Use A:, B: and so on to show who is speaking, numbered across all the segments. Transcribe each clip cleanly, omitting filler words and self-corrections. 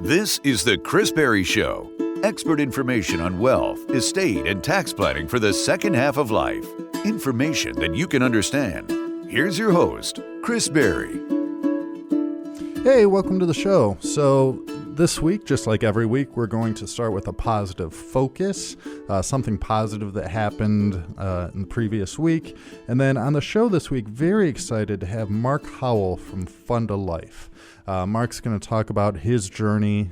A: This is the Chris Berry Show. Expert information on wealth, estate, and tax planning for the second half of life. Information that you can understand. Here's your host, Chris Berry.
B: Hey, welcome to the show. So this week, just like every week, we're going to start with a positive focus, something positive that happened in the previous week. And then on the show this week, very excited to have Mark Howell from Fund a Life. Mark's going to talk about his journey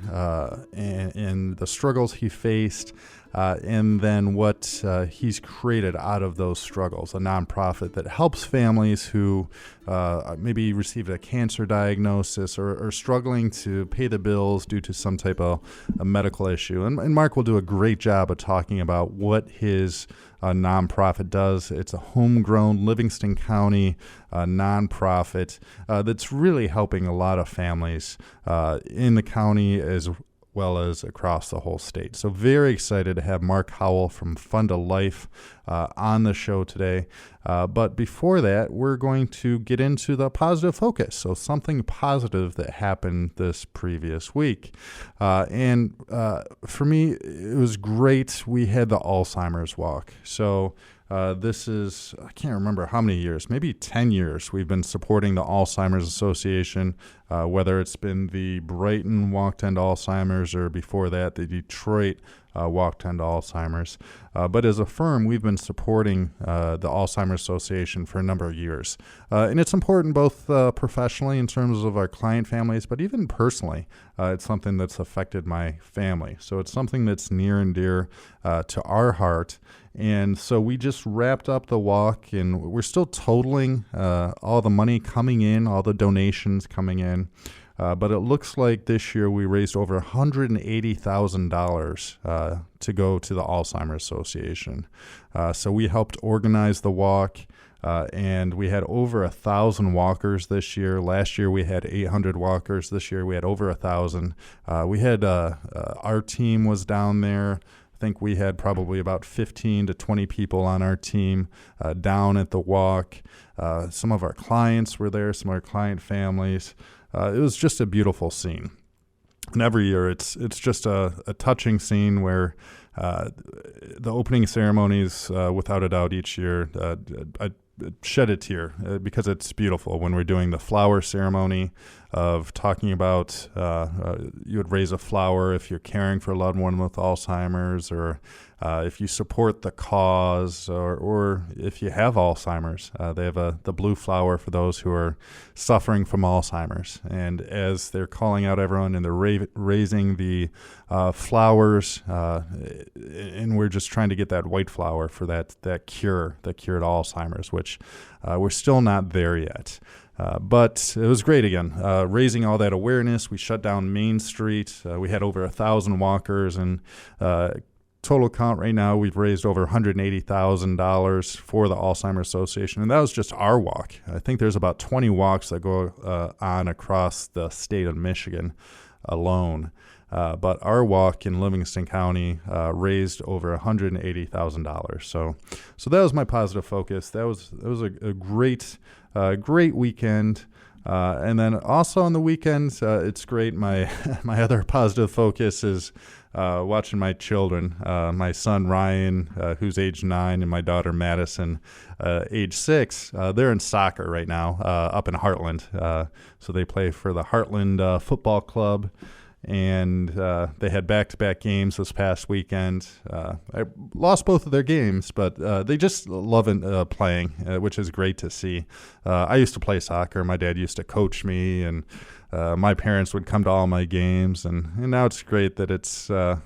B: and the struggles he faced, and then what he's created out of those struggles, a nonprofit that helps families who maybe received a cancer diagnosis or are struggling to pay the bills due to some type of a medical issue. And Mark will do a great job of talking about what his nonprofit does. It's a homegrown Livingston County nonprofit that's really helping a lot of families in the county as well as across the whole state. So very excited to have Mark Howell from Fund a Life on the show today. But before that, we're going to get into the positive focus. So something positive that happened this previous week. And for me, it was great. We had the Alzheimer's Walk. So this is, I can't remember how many years, maybe 10 years we've been supporting the Alzheimer's Association, whether it's been the Brighton Walk to End Alzheimer's or before that, the Detroit Walk to End Alzheimer's. But as a firm, we've been supporting the Alzheimer's Association for a number of years. And it's important both professionally in terms of our client families, but even personally, it's something that's affected my family. So it's something that's near and dear to our heart. And so we just wrapped up the walk, and we're still totaling all the money coming in, all the donations coming in. But it looks like this year we raised over $180,000 to go to the Alzheimer's Association. So we helped organize the walk, and we had over 1,000 walkers this year. Last year we had 800 walkers. This year we had over 1,000. We had our team was down there. I think we had probably about 15 to 20 people on our team down at the walk. Some of our clients were there, some of our client families. It was just a beautiful scene. And every year it's just a touching scene where the opening ceremonies, without a doubt, each year, I shed a tear because it's beautiful when we're doing the flower ceremony of talking about you would raise a flower if you're caring for a loved one with Alzheimer's, or if you support the cause, or if you have Alzheimer's. They have the blue flower for those who are suffering from Alzheimer's. And as they're calling out everyone and they're raising the flowers, and we're just trying to get that white flower for that cure to Alzheimer's, which we're still not there yet. But it was great again, raising all that awareness. We shut down Main Street. We had over 1,000 walkers, and total count right now, we've raised over $180,000 for the Alzheimer's Association, and that was just our walk. I think there's about 20 walks that go on across the state of Michigan alone. But our walk in Livingston County raised over $180,000. So that was my positive focus. That was a great weekend. And then also on the weekends, it's great. My other positive focus is watching my children, my son Ryan, who's age 9, and my daughter Madison, age 6. They're in soccer right now up in Heartland. So they play for the Heartland Football Club. And they had back-to-back games this past weekend. I lost both of their games, but they just love playing, which is great to see. I used to play soccer. My dad used to coach me, and my parents would come to all my games. And now it's great that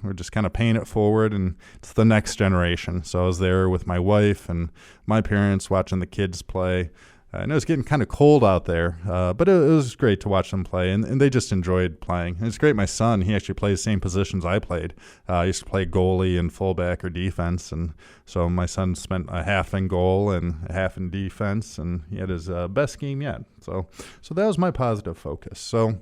B: we're just kind of paying it forward, and it's the next generation. So I was there with my wife and my parents watching the kids play. I know it's getting kind of cold out there, but it was great to watch them play, and they just enjoyed playing. And it's great. My son, he actually plays the same positions I played. I used to play goalie and fullback or defense, and so my son spent a half in goal and a half in defense, and he had his best game yet. So that was my positive focus. So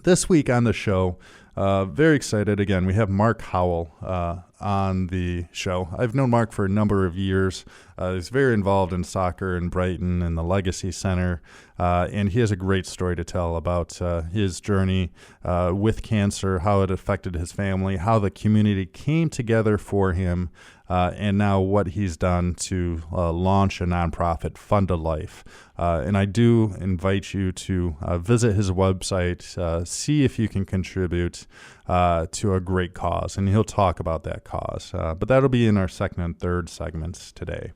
B: this week on the show, very excited. Again, we have Mark Howell on the show. I've known Mark for a number of years. He's very involved in soccer in Brighton and the Legacy Center, and he has a great story to tell about his journey with cancer, how it affected his family, how the community came together for him, and now what he's done to launch a nonprofit, Fund a Life. And I do invite you to visit his website, see if you can contribute to a great cause, and he'll talk about that cause. But that'll be in our second and third segments today.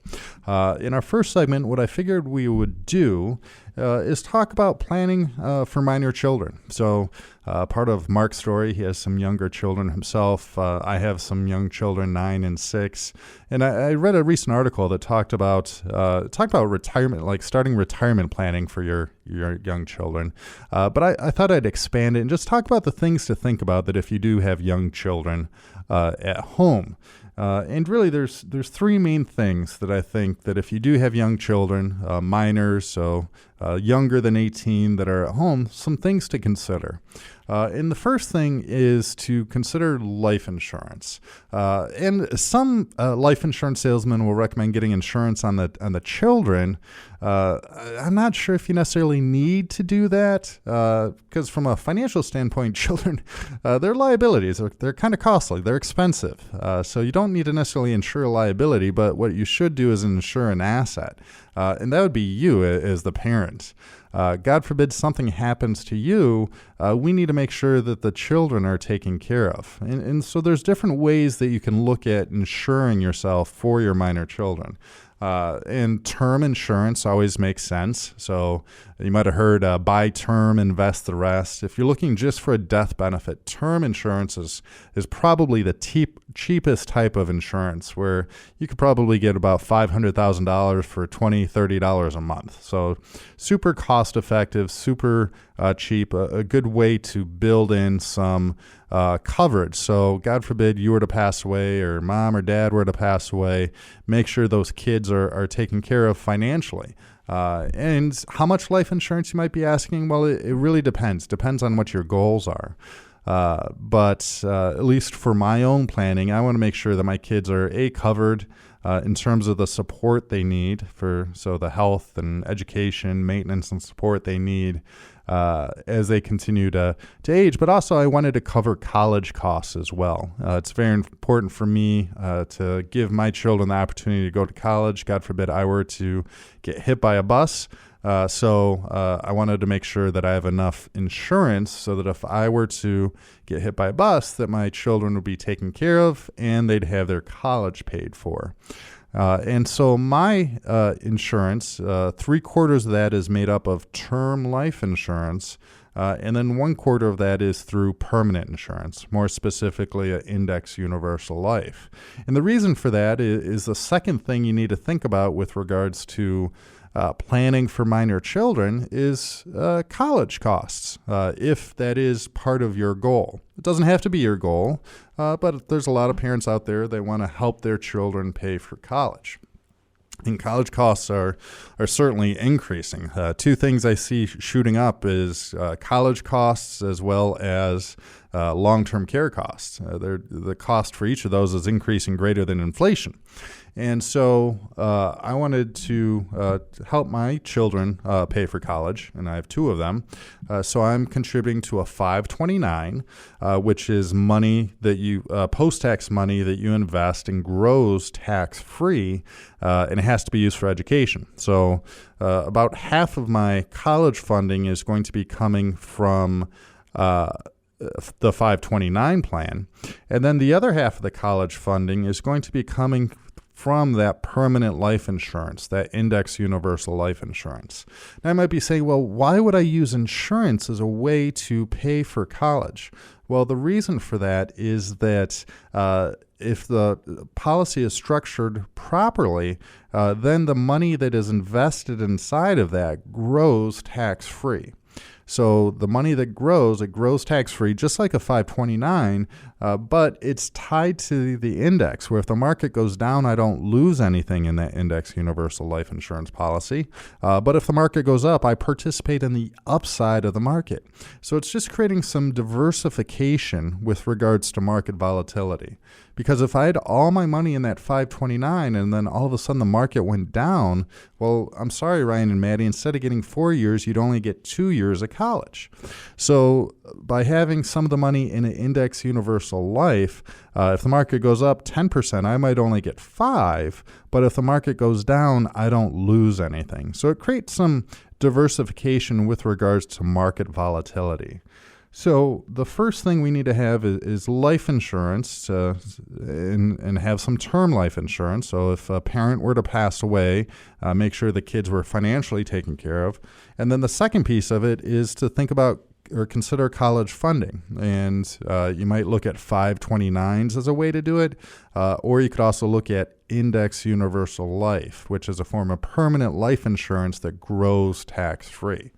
B: In our first segment, what I figured we would do is talk about planning for minor children. So part of Mark's story, he has some younger children himself. I have some young children, 9 and 6. And I read a recent article that talked about retirement, like starting retirement planning for your young children. But I thought I'd expand it and just talk about the things to think about that if you do have young children at home. And really, there's three main things that I think that if you do have young children, minors, so younger than 18 that are at home, some things to consider. And the first thing is to consider life insurance. And some life insurance salesmen will recommend getting insurance on the children. I'm not sure if you necessarily need to do that because from a financial standpoint, children, their liabilities, they're kind of costly. They're expensive. So you don't need to necessarily insure a liability, but what you should do is insure an asset. And that would be you as the parent. God forbid something happens to you, we need to make sure that the children are taken care of. And so there's different ways that you can look at insuring yourself for your minor children. And term insurance always makes sense. So you might have heard buy term, invest the rest. If you're looking just for a death benefit, term insurance is probably the cheapest type of insurance where you could probably get about $500,000 for $20, $30 a month. So super cost effective, super cheap, a good way to build in some coverage. So God forbid you were to pass away or mom or dad were to pass away, make sure those kids are taken care of financially. And how much life insurance you might be asking? Well, it really depends. Depends on what your goals are. But at least for my own planning, I want to make sure that my kids are covered in terms of the support they need so the health and education, maintenance and support they need as they continue to age. But also I wanted to cover college costs as well. It's very important for me to give my children the opportunity to go to college. God forbid I were to get hit by a bus. So I wanted to make sure that I have enough insurance so that if I were to get hit by a bus, that my children would be taken care of and they'd have their college paid for. And so my insurance, 3/4 of that is made up of term life insurance, and then 1/4 of that is through permanent insurance, more specifically an index universal life. And the reason for that is the second thing you need to think about with regards to planning for minor children is college costs, if that is part of your goal. It doesn't have to be your goal, but there's a lot of parents out there that want to help their children pay for college. And college costs are certainly increasing. Two things I see shooting up is college costs as well as long-term care costs. The cost for each of those is increasing greater than inflation. And so I wanted to help my children pay for college, and I have 2 of them. So I'm contributing to a 529, which is money that you post-tax money that you invest and grows tax-free, and it has to be used for education. So about half of my college funding is going to be coming from the 529 plan, and then the other half of the college funding is going to be coming from that permanent life insurance, that index universal life insurance. Now, I might be saying, well, why would I use insurance as a way to pay for college? Well, the reason for that is that if the policy is structured properly, then the money that is invested inside of that grows tax-free. So the money that grows, it grows tax-free, just like a 529, but it's tied to the index, where if the market goes down, I don't lose anything in that index universal life insurance policy. But if the market goes up, I participate in the upside of the market. So it's just creating some diversification with regards to market volatility. Because if I had all my money in that 529 and then all of a sudden the market went down, well, I'm sorry, Ryan and Maddie, instead of getting 4 years, you'd only get 2 years of college. So by having some of the money in an index universal life, if the market goes up 10%, I might only get 5, but if the market goes down, I don't lose anything. So it creates some diversification with regards to market volatility. So the first thing we need to have is life insurance and have some term life insurance. So if a parent were to pass away, make sure the kids were financially taken care of. And then the second piece of it is to think about or consider college funding. And you might look at 529s as a way to do it, or you could also look at index universal life, which is a form of permanent life insurance that grows tax-free.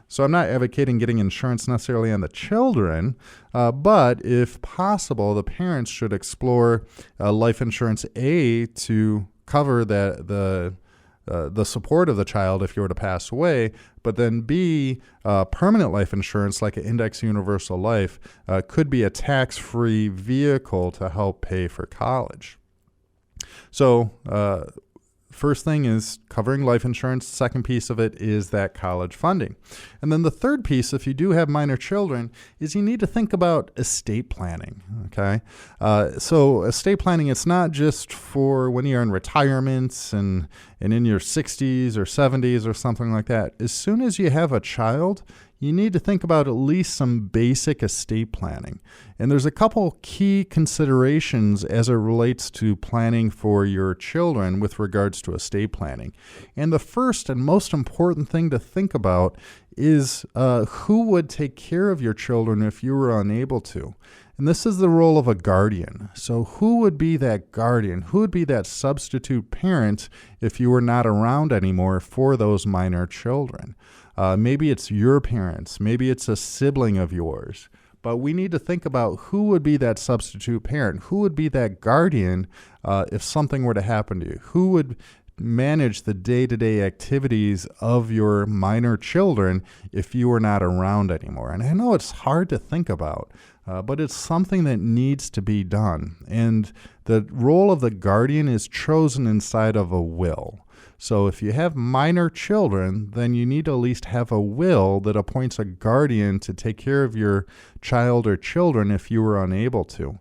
B: So I'm not advocating getting insurance necessarily on the children, but if possible, the parents should explore life insurance to cover the support of the child if you were to pass away, but then B, permanent life insurance like an index universal life could be a tax-free vehicle to help pay for college. So first thing is covering life insurance. Second piece of it is that college funding. And then the third piece, if you do have minor children, is you need to think about estate planning, okay? So estate planning, it's not just for when you're in retirement and in your 60s or 70s or something like that. As soon as you have a child, you need to think about at least some basic estate planning. And there's a couple key considerations as it relates to planning for your children with regards to estate planning. And the first and most important thing to think about is who would take care of your children if you were unable to. And this is the role of a guardian. So who would be that guardian? Who would be that substitute parent if you were not around anymore for those minor children? Maybe it's your parents. Maybe it's a sibling of yours. But we need to think about who would be that substitute parent. Who would be that guardian if something were to happen to you? Who would manage the day-to-day activities of your minor children if you were not around anymore? And I know it's hard to think about, but it's something that needs to be done. And the role of the guardian is chosen inside of a will. So if you have minor children, then you need to at least have a will that appoints a guardian to take care of your child or children if you were unable to.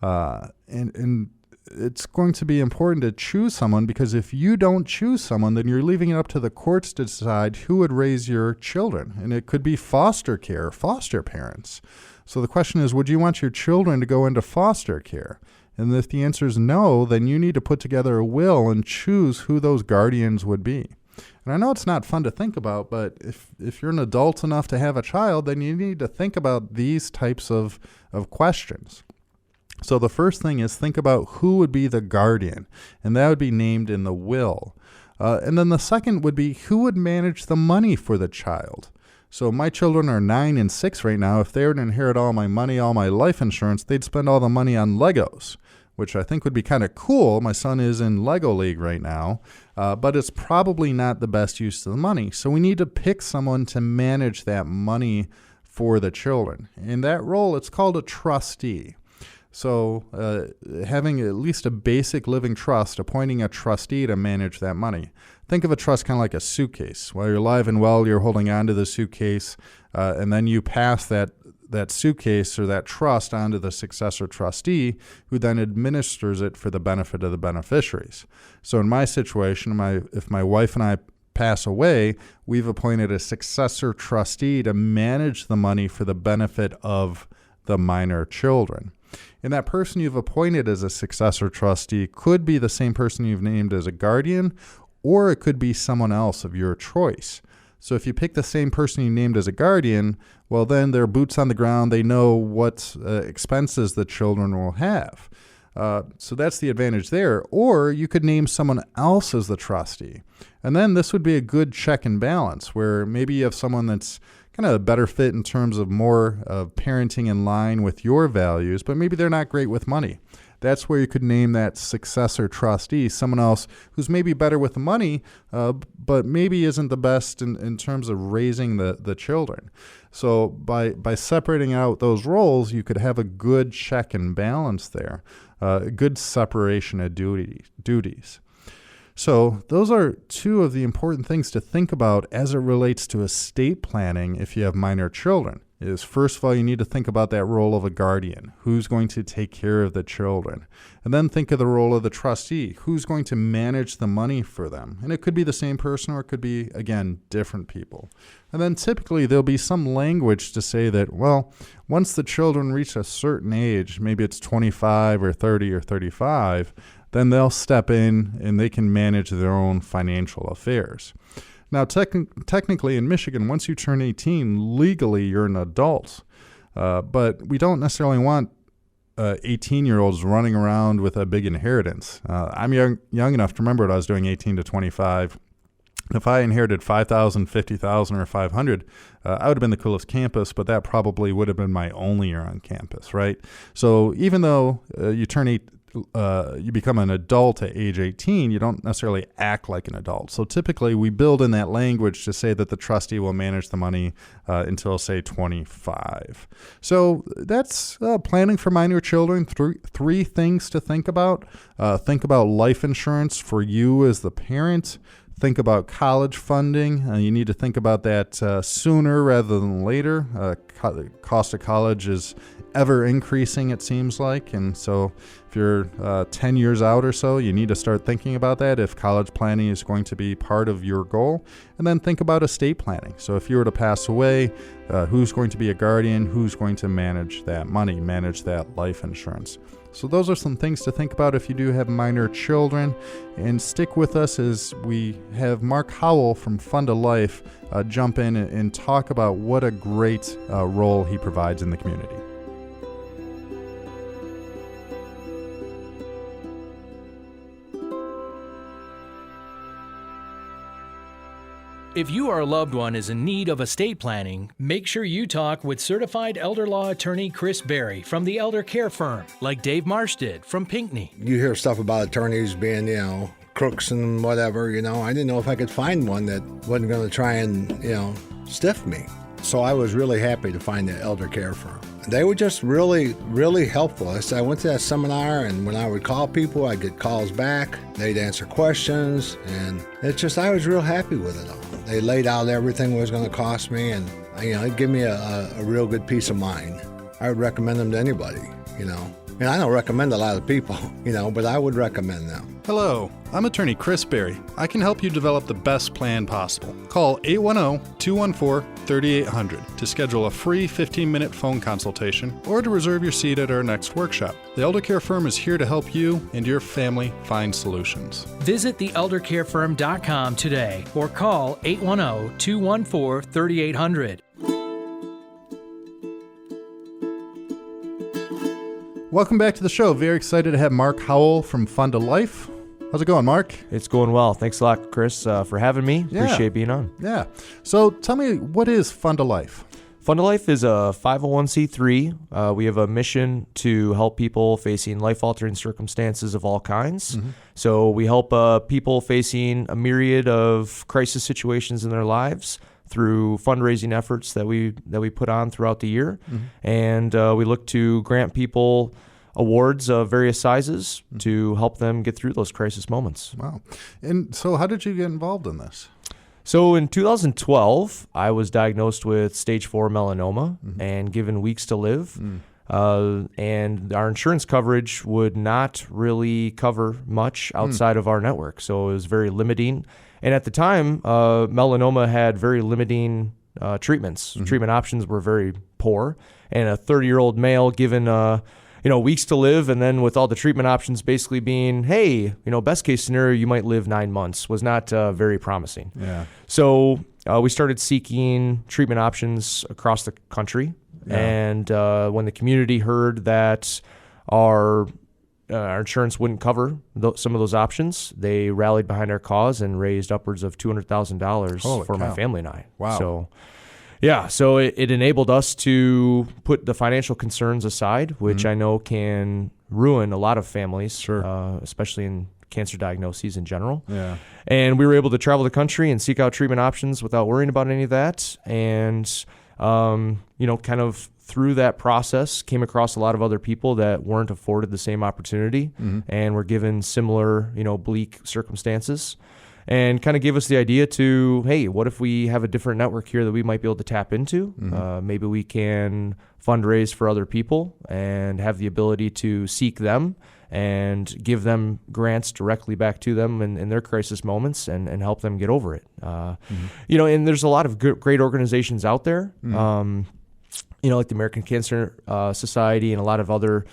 B: And it's going to be important to choose someone, because if you don't choose someone, then you're leaving it up to the courts to decide who would raise your children. And it could be foster care, foster parents. So the question is, would you want your children to go into foster care? And if the answer is no, then you need to put together a will and choose who those guardians would be. And I know it's not fun to think about, but if you're an adult enough to have a child, then you need to think about these types of questions. So the first thing is think about who would be the guardian, and that would be named in the will. And then the second would be who would manage the money for the child. So my children are 9 and 6 right now. If they were to inherit all my money, all my life insurance, they'd spend all the money on Legos, which I think would be kind of cool. My son is in Lego League right now, but it's probably not the best use of the money. So we need to pick someone to manage that money for the children. In that role, it's called a trustee. So having at least a basic living trust, appointing a trustee to manage that money. Think of a trust kind of like a suitcase. While you're alive and well, you're holding on to the suitcase, and then you pass that suitcase or that trust onto the successor trustee, who then administers it for the benefit of the beneficiaries. So in my situation, if my wife and I pass away, we've appointed a successor trustee to manage the money for the benefit of the minor children. And that person you've appointed as a successor trustee could be the same person you've named as a guardian, or it could be someone else of your choice. So if you pick the same person you named as a guardian, well, then they're boots on the ground. They know what expenses the children will have. So that's the advantage there. Or you could name someone else as the trustee. And then this would be a good check and balance, where maybe you have someone that's kind of a better fit in terms of more of parenting in line with your values, but maybe they're not great with money. That's where you could name that successor trustee, someone else who's maybe better with the money, but maybe isn't the best in terms of raising the children. So by separating out those roles, you could have a good check and balance there, a good separation of duties. So those are two of the important things to think about as it relates to estate planning if you have minor children. Is first of all, you need to think about that role of a guardian. Who's going to take care of the children? And then think of the role of the trustee. Who's going to manage the money for them? And it could be the same person or it could be, again, different people. And then typically there'll be some language to say that, well, once the children reach a certain age, maybe it's 25 or 30 or 35, then they'll step in and they can manage their own financial affairs. Now, technically in Michigan, once you turn 18, legally you're an adult. But we don't necessarily want 18-year-olds running around with a big inheritance. I'm young enough to remember what I was doing 18 to 25. If I inherited $5,000, $50,000, or $500, I would have been the coolest campus, but that probably would have been my only year on campus, right? So even though you become an adult at age 18, you don't necessarily act like an adult. So typically we build in that language to say that the trustee will manage the money until, say, 25. So that's planning for minor children. Three things to think about. Think about life insurance for you as the parent. Think about college funding. You need to think about that sooner rather than later. The cost of college is ever increasing, it seems like. And so if you're 10 years out or so, you need to start thinking about that if college planning is going to be part of your goal. And then think about estate planning. So if you were to pass away, who's going to be a guardian? Who's going to manage that money, manage that life insurance? So those are some things to think about if you do have minor children. And stick with us as we have Mark Howell from Fund a Life jump in and talk about what a great role he provides in the community.
C: If you or a loved one is in need of estate planning, make sure you talk with certified elder law attorney Chris Berry from the Elder Care Firm, like Dave Marsh did from Pinckney.
D: You hear stuff about attorneys being, crooks and whatever, I didn't know if I could find one that wasn't going to try and, stiff me. So I was really happy to find the Elder Care Firm. They were just really, really helpful. I went to that seminar, and when I would call people, I'd get calls back. They'd answer questions, and I was real happy with it all. They laid out everything it was going to cost me, and it gave me a real good peace of mind. I would recommend them to anybody, And I don't recommend a lot of people, but I would recommend them.
B: Hello, I'm attorney Chris Berry. I can help you develop the best plan possible. Call 810-214-3800 to schedule a free 15-minute phone consultation or to reserve your seat at our next workshop. The Elder Care Firm is here to help you and your family find solutions.
C: Visit theeldercarefirm.com today or call 810-214-3800.
B: Welcome back to the show. Very excited to have Mark Howell from Fund a Life. How's it going, Mark?
E: It's going well. Thanks a lot, Chris, for having me.
B: Yeah.
E: Appreciate being on.
B: Yeah. So tell me, what is Fund a Life?
E: Fund a Life is a 501c3. We have a mission to help people facing life-altering circumstances of all kinds. Mm-hmm. So we help people facing a myriad of crisis situations in their lives through fundraising efforts that we put on throughout the year. Mm-hmm. And we look to grant people awards of various sizes to help them get through those crisis moments.
B: Wow. And so how did you get involved in this?
E: So in 2012, I was diagnosed with stage 4 melanoma and given weeks to live. And our insurance coverage would not really cover much outside of our network. So it was very limiting. And at the time, melanoma had very limiting treatments. Treatment options were very poor. And a 30-year-old male given weeks to live, and then with all the treatment options basically being, hey, best case scenario, you might live 9 months, was not very promising. Yeah. So we started seeking treatment options across the country. Yeah. And when the community heard that our insurance wouldn't cover some of those options, they rallied behind our cause and raised upwards of $200,000 for my family and I.
B: Wow.
E: So, Yeah, so it enabled us to put the financial concerns aside, which I know can ruin a lot of families, especially in cancer diagnoses in general.
B: Yeah.
E: And we were able to travel the country and seek out treatment options without worrying about any of that. And, kind of through that process, came across a lot of other people that weren't afforded the same opportunity and were given similar, bleak circumstances. And kind of gave us the idea to, hey, what if we have a different network here that we might be able to tap into? Maybe we can fundraise for other people and have the ability to seek them and give them grants directly back to them in their crisis moments and help them get over it. And there's a lot of great organizations out there, like the American Cancer Society and a lot of other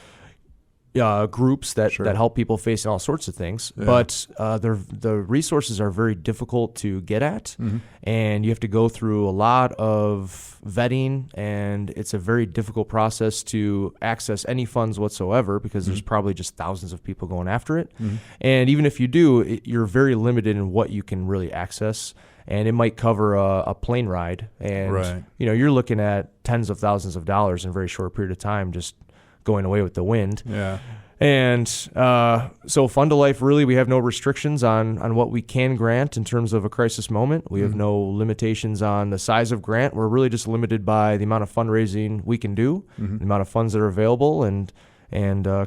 E: groups that help people facing all sorts of things, but the resources are very difficult to get at, and you have to go through a lot of vetting, and it's a very difficult process to access any funds whatsoever because there's probably just thousands of people going after it, and even if you do, you're very limited in what you can really access. And it might cover a plane ride, and you're looking at tens of thousands of dollars in a very short period of time just going away with the wind.
B: Yeah.
E: And so Fund a Life, really, we have no restrictions on what we can grant in terms of a crisis moment. We have no limitations on the size of grant. We're really just limited by the amount of fundraising we can do, the amount of funds that are available. And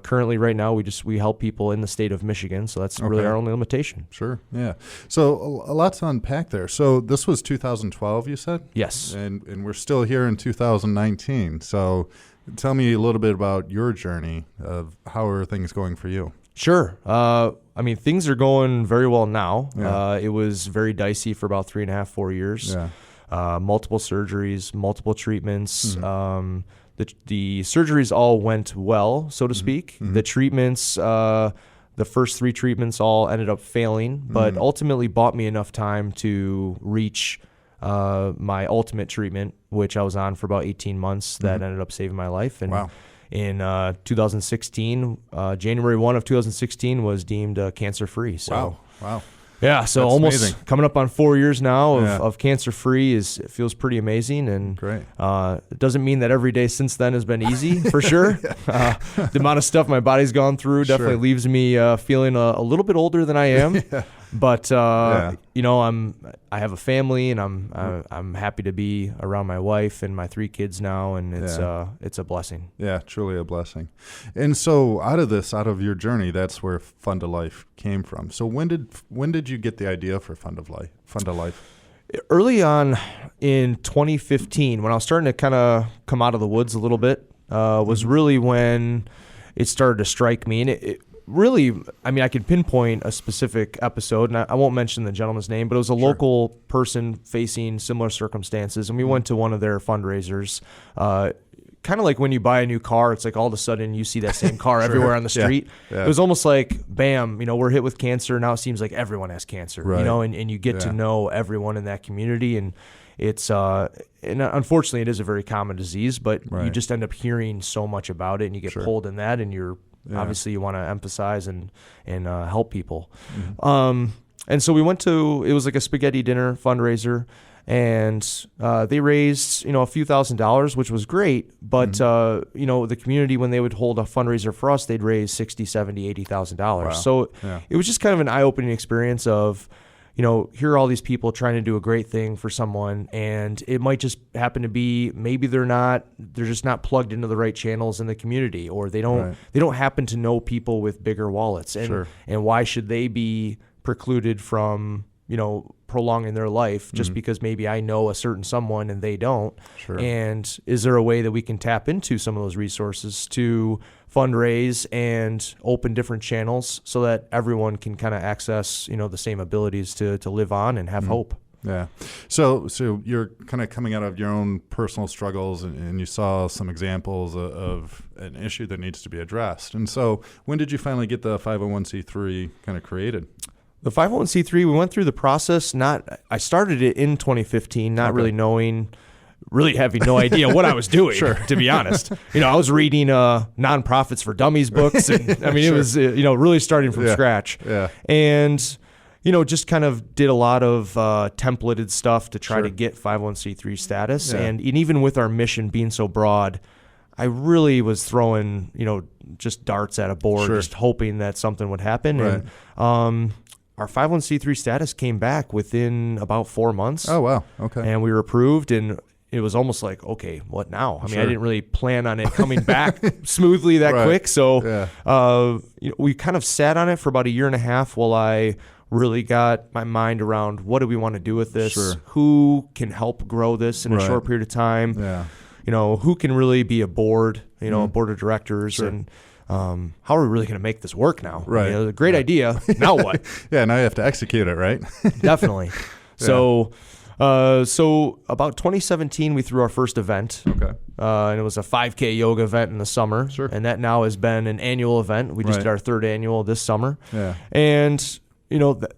E: currently right now we help people in the state of Michigan. So that's really our only limitation.
B: Sure. Yeah. So a lot to unpack there. So this was 2012, you said?
E: Yes.
B: And we're still here in 2019. So tell me a little bit about your journey of how are things going for you?
E: Sure. Things are going very well now.
B: Yeah.
E: It was very dicey for about 3.5, 4 years.
B: Yeah.
E: Multiple surgeries, multiple treatments. The surgeries all went well, so to speak. The treatments, the first 3 treatments all ended up failing, but ultimately bought me enough time to reach my ultimate treatment, which I was on for about 18 months. That ended up saving my life. And in 2016, January 1 of 2016 was deemed cancer-free. So,
B: Wow.
E: Yeah, so
B: That's
E: almost
B: amazing.
E: Coming up on 4 years now of cancer-free it feels pretty amazing. And
B: Great.
E: It doesn't mean that every day since then has been easy, for sure. The amount of stuff my body's gone through definitely leaves me feeling a little bit older than I am. But I have a family, and I'm happy to be around my wife and my 3 kids now, and it's a blessing. Yeah,
B: truly a blessing. And so out of your journey, that's where Fund a Life came from. So when did you get the idea for Fund a Life?
E: Early on in 2015, when I was starting to kind of come out of the woods a little bit, was really when it started to strike me, and it really, I could pinpoint a specific episode, and I won't mention the gentleman's name, but it was a local person facing similar circumstances, and we went to one of their fundraisers. Kind of like when you buy a new car, it's like all of a sudden you see that same car everywhere on the street. Yeah. It was almost like, bam, we're hit with cancer. Now it seems like everyone has cancer, and you get to know everyone in that community, and it's and unfortunately it is a very common disease, but you just end up hearing so much about it, and you get pulled in that, and you're obviously you want to emphasize and help people. And so we went to, it was like a spaghetti dinner fundraiser, and they raised a few $1,000s, which was great, but the community, when they would hold a fundraiser for us, they'd raise $60,000, $70,000, $80,000. Wow. So it was just kind of an eye-opening experience of here are all these people trying to do a great thing for someone, and it might just happen to be maybe they're just not plugged into the right channels in the community, or they don't happen to know people with bigger wallets, and why should they be precluded from prolonging their life just because maybe I know a certain someone and they don't. And is there a way that we can tap into some of those resources to fundraise and open different channels so that everyone can kind of access, the same abilities to live on and have hope?
B: Yeah. So you're kind of coming out of your own personal struggles, and you saw some examples of an issue that needs to be addressed. And so when did you finally get the 501c3 kind of created?
E: The 501c3, we went through the process. I started it in 2015, not really having no idea what I was doing, to be honest. I was reading Nonprofits for Dummies books, and it was, really starting from scratch. Yeah. And, just kind of did a lot of templated stuff to try
B: Sure.
E: to get 501c3 status.
B: Yeah.
E: And even with our mission being so broad, I really was throwing, just darts at a board,
B: Sure.
E: just hoping that something would happen.
B: Right.
E: And our 501c3 status came back within about 4 months.
B: Oh, wow. Okay.
E: And we were approved, and it was almost like, okay, what now? I mean, I
B: Sure.
E: didn't really plan on it coming back smoothly that
B: Right.
E: quick. So
B: Yeah.
E: we kind of sat on it for about a year and a half while I really got my mind around what do we want to do with this?
B: Sure.
E: Who can help grow this in a
B: Right.
E: short period of time?
B: Yeah.
E: Who can really be a board, a
B: Mm-hmm.
E: board of directors,
B: Sure.
E: and how are we really going to make this work now?
B: Right.
E: It's a great idea. Now what?
B: Yeah, now you have to execute it, right?
E: Definitely. So about 2017, we threw our first event.
B: Okay.
E: And it was a 5K yoga event in the summer.
B: Sure.
E: And that now has been an annual event. We just
B: Right.
E: did our third annual this summer.
B: Yeah.
E: And,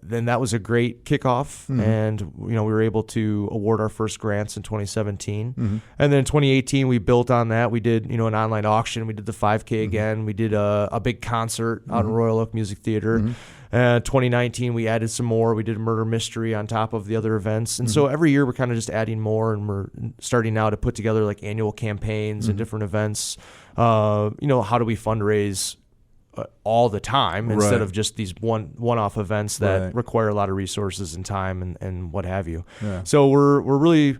E: then that was a great kickoff. And, we were able to award our first grants in 2017. And then in 2018, we built on that. We did, an online auction. We did the 5K again. We did a big concert out in Royal Oak Music Theater. 2019, we added some more. We did a murder mystery on top of the other events. And so every year we're kind of just adding more, and we're starting now to put together like annual campaigns and different events. How do we fundraise all the time instead
B: Right.
E: of just these one-off events that
B: Right.
E: require a lot of resources and time and what have you.
B: Yeah.
E: So we're really,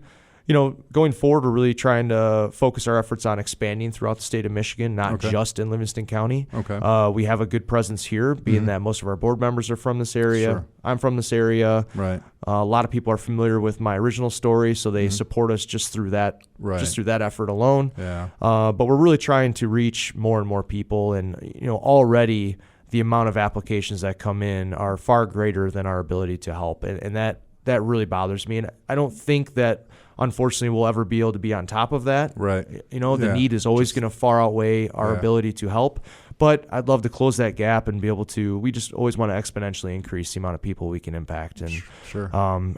E: going forward, we're really trying to focus our efforts on expanding throughout the state of Michigan, not
B: Okay.
E: just in Livingston County.
B: Okay.
E: We have a good presence here, being that most of our board members are from this area.
B: Sure.
E: I'm from this area.
B: Right.
E: A lot of people are familiar with my original story, so they support us just through that,
B: Right.
E: effort alone.
B: Yeah.
E: But we're really trying to reach more and more people, and already the amount of applications that come in are far greater than our ability to help, and that really bothers me. And I don't think that, unfortunately, we'll ever be able to be on top of that.
B: Right.
E: The
B: Yeah.
E: need is always going to far outweigh our
B: Yeah.
E: ability to help. But I'd love to close that gap and be able to. We just always want to exponentially increase the amount of people we can impact. And
B: Sure.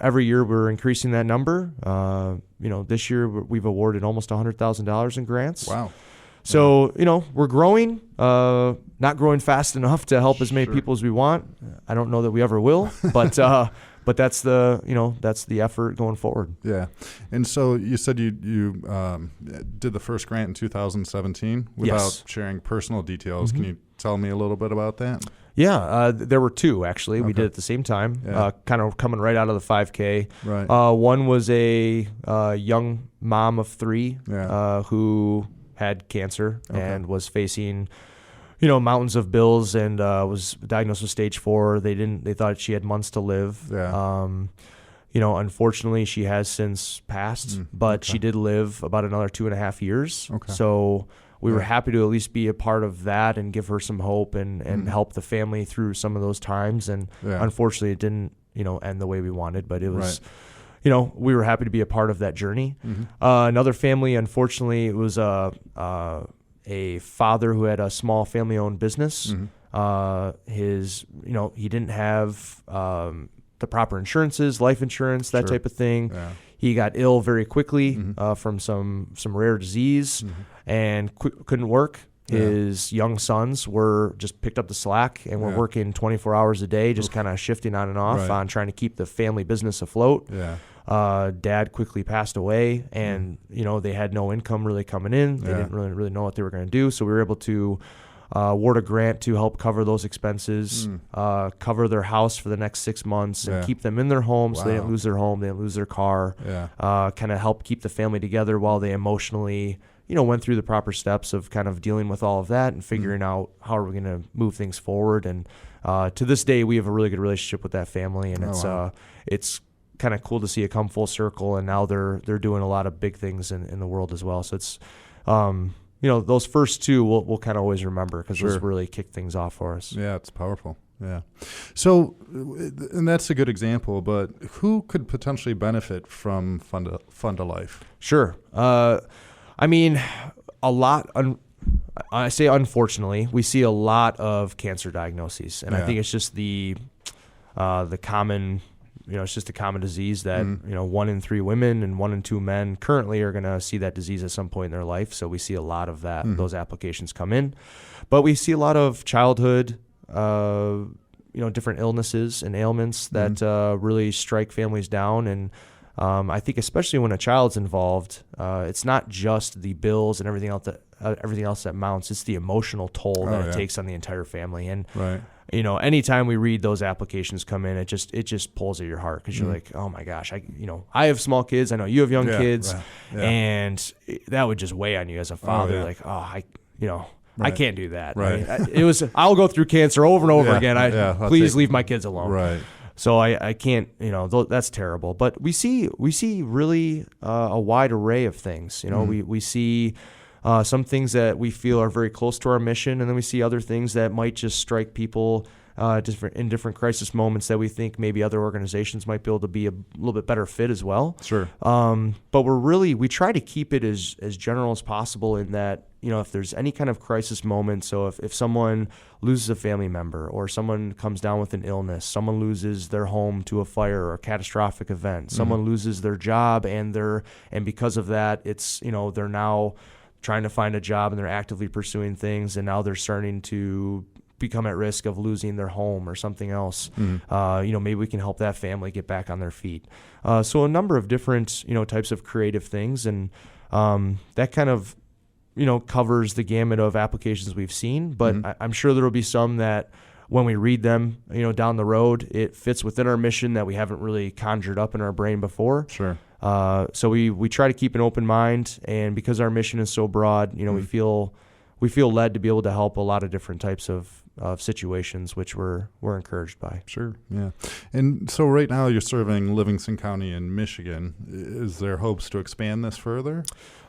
E: every year we're increasing that number. This year we've awarded almost $100,000 in grants.
B: Wow.
E: So, we're growing, not growing fast enough to help as many
B: Sure.
E: people as we want. I don't know that we ever will, but that's the effort going forward.
B: Yeah. And so you said you did the first grant in 2017 without
E: Yes.
B: sharing personal details. Can you tell me a little bit about that?
E: Yeah, there were two, actually. We
B: Okay.
E: did at the same time,
B: Yeah.
E: kind of coming right out of the 5K.
B: Right.
E: One was a young mom of three
B: Yeah.
E: who had cancer
B: Okay.
E: and was facing mountains of bills, and was diagnosed with stage 4. They thought she had months to live.
B: Yeah.
E: Unfortunately, she has since passed, but
B: okay.
E: she did live about another 2.5 years.
B: Okay.
E: So we were
B: Yeah.
E: happy to at least be a part of that and give her some hope and help the family through some of those times. And
B: Yeah.
E: unfortunately, it didn't, end the way we wanted, but it was, we were happy to be a part of that journey. Another family, unfortunately, it was a father who had a small family-owned business. He didn't have the proper insurances, life insurance, that
B: Sure.
E: type of thing.
B: Yeah.
E: He got ill very quickly from some rare disease and couldn't work.
B: Yeah.
E: His young sons were just picked up the slack and were
B: Yeah.
E: working 24 hours a day, just kind of shifting on and off
B: Right.
E: on trying to keep the family business afloat.
B: Yeah.
E: Dad quickly passed away, and they had no income really coming in. They
B: Yeah.
E: didn't really know what they were going to do, so we were able to award a grant to help cover those expenses, cover their house for the next 6 months, and
B: Yeah.
E: keep them in their home so they didn't
B: Wow.
E: lose their home, they didn't lose their car.
B: Yeah.
E: Kind of help keep the family together while they emotionally, went through the proper steps of kind of dealing with all of that and figuring out how are we going to move things forward. And to this day, we have a really good relationship with that family, and
B: wow.
E: it's kind of cool to see it come full circle. And now they're doing a lot of big things in the world as well. So it's those first two we'll kind of always remember because
B: Sure.
E: those really kicked things off for us.
B: Yeah, it's powerful. Yeah. So, and that's a good example, but who could potentially benefit from Fund a Life?
E: Sure. I mean, a lot. I say unfortunately, we see a lot of cancer diagnoses, and I
B: Yeah.
E: think it's just the common. It's just a common disease that 1 in 3 women and 1 in 2 men currently are going to see that disease at some point in their life. So we see a lot of that. Those applications come in, but we see a lot of childhood different illnesses and ailments that really strike families down. And I think especially when a child's involved, it's not just the bills and everything else that mounts. It's the emotional toll that it takes on the entire family. And anytime we read those applications come in, it just pulls at your heart, because you're like, oh my gosh, I have small kids. I know you have young kids, and that would just weigh on you as a father. Like, I can't do that.
B: Right.
E: I'll go through cancer over and over again. Please leave my kids alone.
B: Right.
E: So I can't, that's terrible. But we see really a wide array of things. We see some things that we feel are very close to our mission, and then we see other things that might just strike people in different crisis moments that we think maybe other organizations might be able to be a little bit better fit as well.
B: Sure.
E: But we try to keep it as general as possible, in that, if there's any kind of crisis moment, so if someone loses a family member, or someone comes down with an illness, someone loses their home to a fire or a catastrophic event, someone loses their job, and because of that, it's, they're now trying to find a job, and they're actively pursuing things, and now they're starting to become at risk of losing their home or something else. Maybe we can help that family get back on their feet. So a number of different, types of creative things, and that kind of, covers the gamut of applications we've seen. But I'm sure there will be some that, when we read them, down the road, it fits within our mission that we haven't really conjured up in our brain before.
B: Sure.
E: So we try to keep an open mind, and because our mission is so broad, we feel led to be able to help a lot of different types of situations, which we're encouraged by.
B: Sure, yeah. And so right now you're serving Livingston County in Michigan. Is there hopes to expand this further?